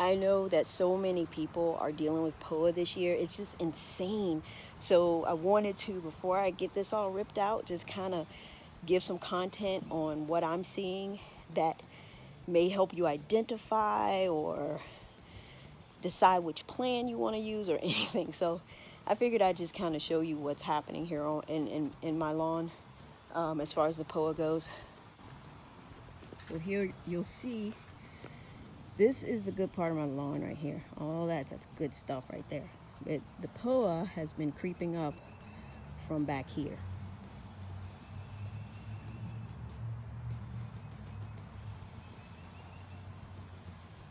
I know that so many people are dealing with POA this year. It's just insane. So I wanted to, before I get this all ripped out, just kind of give some content on what I'm seeing that may help you identify or decide which plan you want to use or anything. So I figured I'd just kind of show you what's happening here in my lawn as far as the POA goes. So here you'll see, this is the good part of my lawn right here. All that's good stuff right there. But the POA has been creeping up from back here.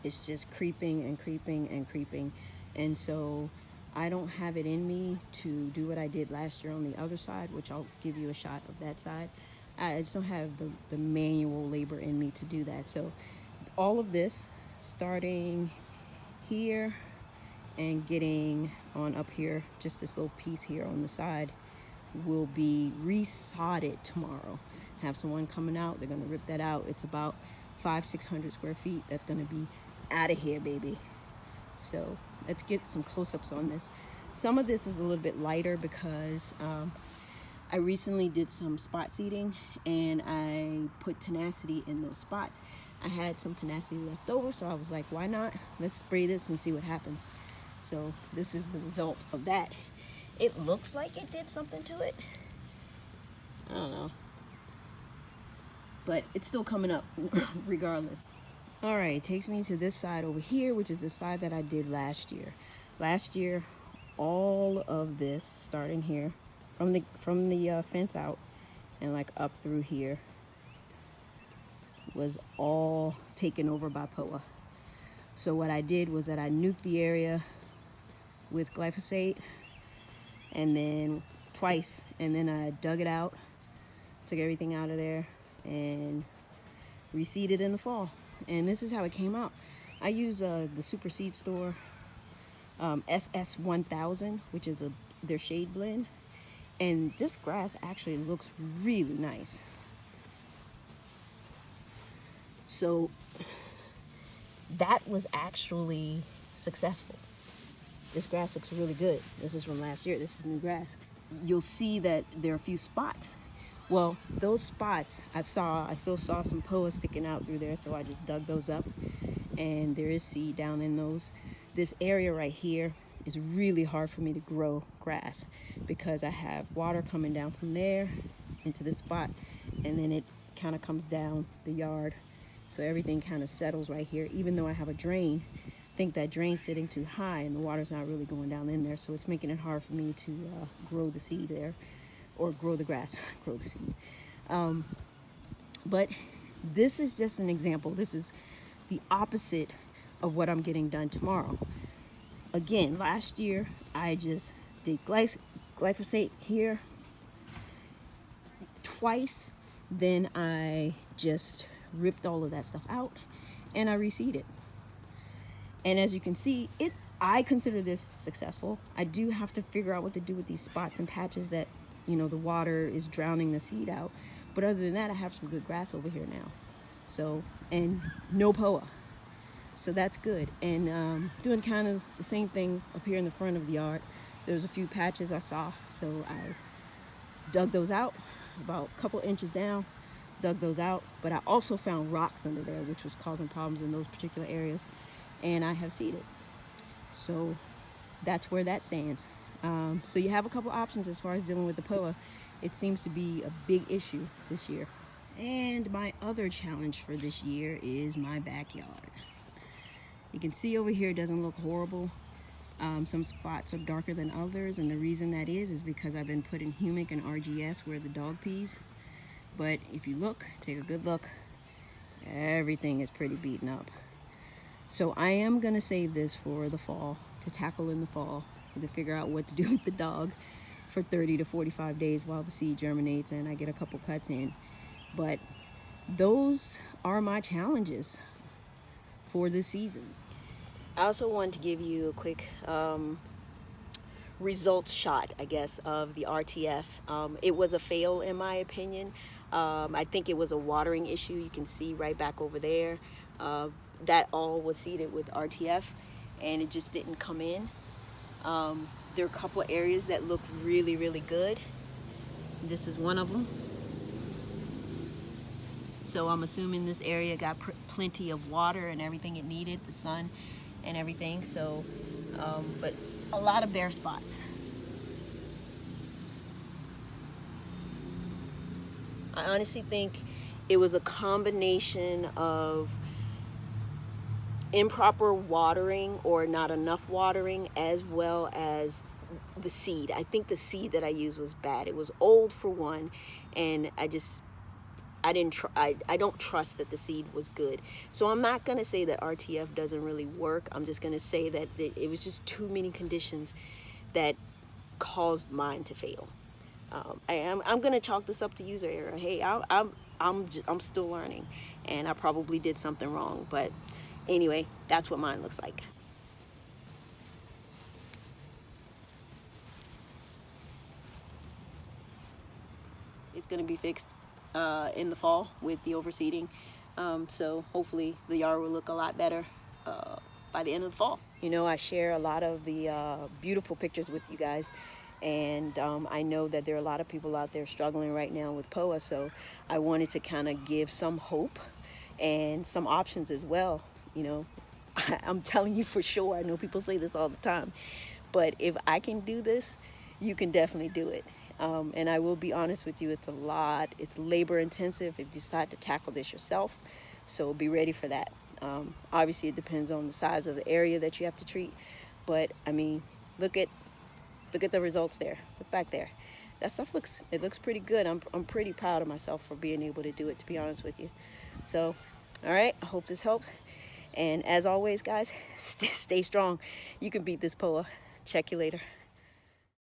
It's just creeping and creeping and creeping. And so I don't have it in me to do what I did last year on the other side, which I'll give you a shot of that side. I just don't have the manual labor in me to do that. So all of this, starting here and getting on up here, just this little piece here on the side, will be resodded tomorrow. Have someone coming out, they're gonna rip that out. It's about 500-600 square feet. That's gonna be out of here, baby. So let's get some close-ups on this. Some of this is a little bit lighter because I recently did some spot seeding and I put tenacity in those spots. I had some tenacity left over, so I was like, why not? Let's spray this and see what happens. So this is the result of that. It looks like it did something to it. I don't know. But it's still coming up regardless. All right, takes me to this side over here, which is the side that I did last year. Last year, all of this, starting here, from the fence out and like up through here, was all taken over by POA. So what I did was that I nuked the area with glyphosate, and then twice, and then I dug it out, took everything out of there, and reseeded in the fall. And this is how it came out. I use the Super Seed Store SS1000, which is their shade blend, and this grass actually looks really nice. So that was actually successful. This grass looks really good. This is from last year. This is new grass. You'll see that there are a few spots. Well, those spots I still saw some POA sticking out through there, so I just dug those up, and there is seed down in those. This area right here is really hard for me to grow grass because I have water coming down from there into this spot, and then it kind of comes down the yard. So everything kind of settles right here, even though I have a drain. I think that drain's sitting too high and the water's not really going down in there, so it's making it hard for me to grow the seed there, or grow the grass, grow the seed. But this is just an example. This is the opposite of what I'm getting done tomorrow. Again, last year I just did glyphosate here twice, then I just ripped all of that stuff out and I reseeded. And as you can see, I consider this successful. I do have to figure out what to do with these spots and patches that, you know, the water is drowning the seed out. But other than that, I have some good grass over here now. So, and no POA. So that's good. And doing kind of the same thing up here in the front of the yard. There's a few patches I saw, so I dug those out about a couple inches down, dug those out. But I also found rocks under there, which was causing problems in those particular areas. And I have seeded. So that's where that stands. So you have a couple options as far as dealing with the POA. It seems to be a big issue this year. And my other challenge for this year is my backyard. You can see over here it doesn't look horrible. Some spots are darker than others, and the reason that is because I've been putting humic and RGS where the dog pees. But if you look, take a good look, everything is pretty beaten up. So I am gonna save this for the fall, to tackle in the fall, to figure out what to do with the dog for 30 to 45 days while the seed germinates and I get a couple cuts in. But those are my challenges for this season. I also wanted to give you a quick results shot, I guess, of the RTF. It was a fail in my opinion. I think it was a watering issue. You can see right back over there. That all was seeded with RTF, and it just didn't come in. There are a couple of areas that look really, really good. This is one of them. So I'm assuming this area got plenty of water and everything it needed, the sun and everything. So, but a lot of bare spots. I honestly think it was a combination of improper watering or not enough watering, as well as the seed. I think the seed that I used was bad. It was old for one, and I don't trust that the seed was good. So I'm not going to say that RTF doesn't really work. I'm just going to say that it was just too many conditions that caused mine to fail. I'm going to chalk this up to user error. Hey, I'm still learning, and I probably did something wrong. But anyway, that's what mine looks like. It's going to be fixed in the fall with the overseeding. So hopefully the yard will look a lot better by the end of the fall. You know, I share a lot of the beautiful pictures with you guys. And I know that there are a lot of people out there struggling right now with POA. So I wanted to kind of give some hope and some options as well. You know, I'm telling you for sure. I know people say this all the time. But if I can do this, you can definitely do it. And I will be honest with you, it's a lot. It's labor intensive if you decide to tackle this yourself. So be ready for that. Obviously, it depends on the size of the area that you have to treat. But I mean, look at the results there. Look back there. That stuff looks pretty good. I'm pretty proud of myself for being able to do it, to be honest with you. So, all right, I hope this helps. And as always, guys, stay strong. You can beat this POA. Check you later.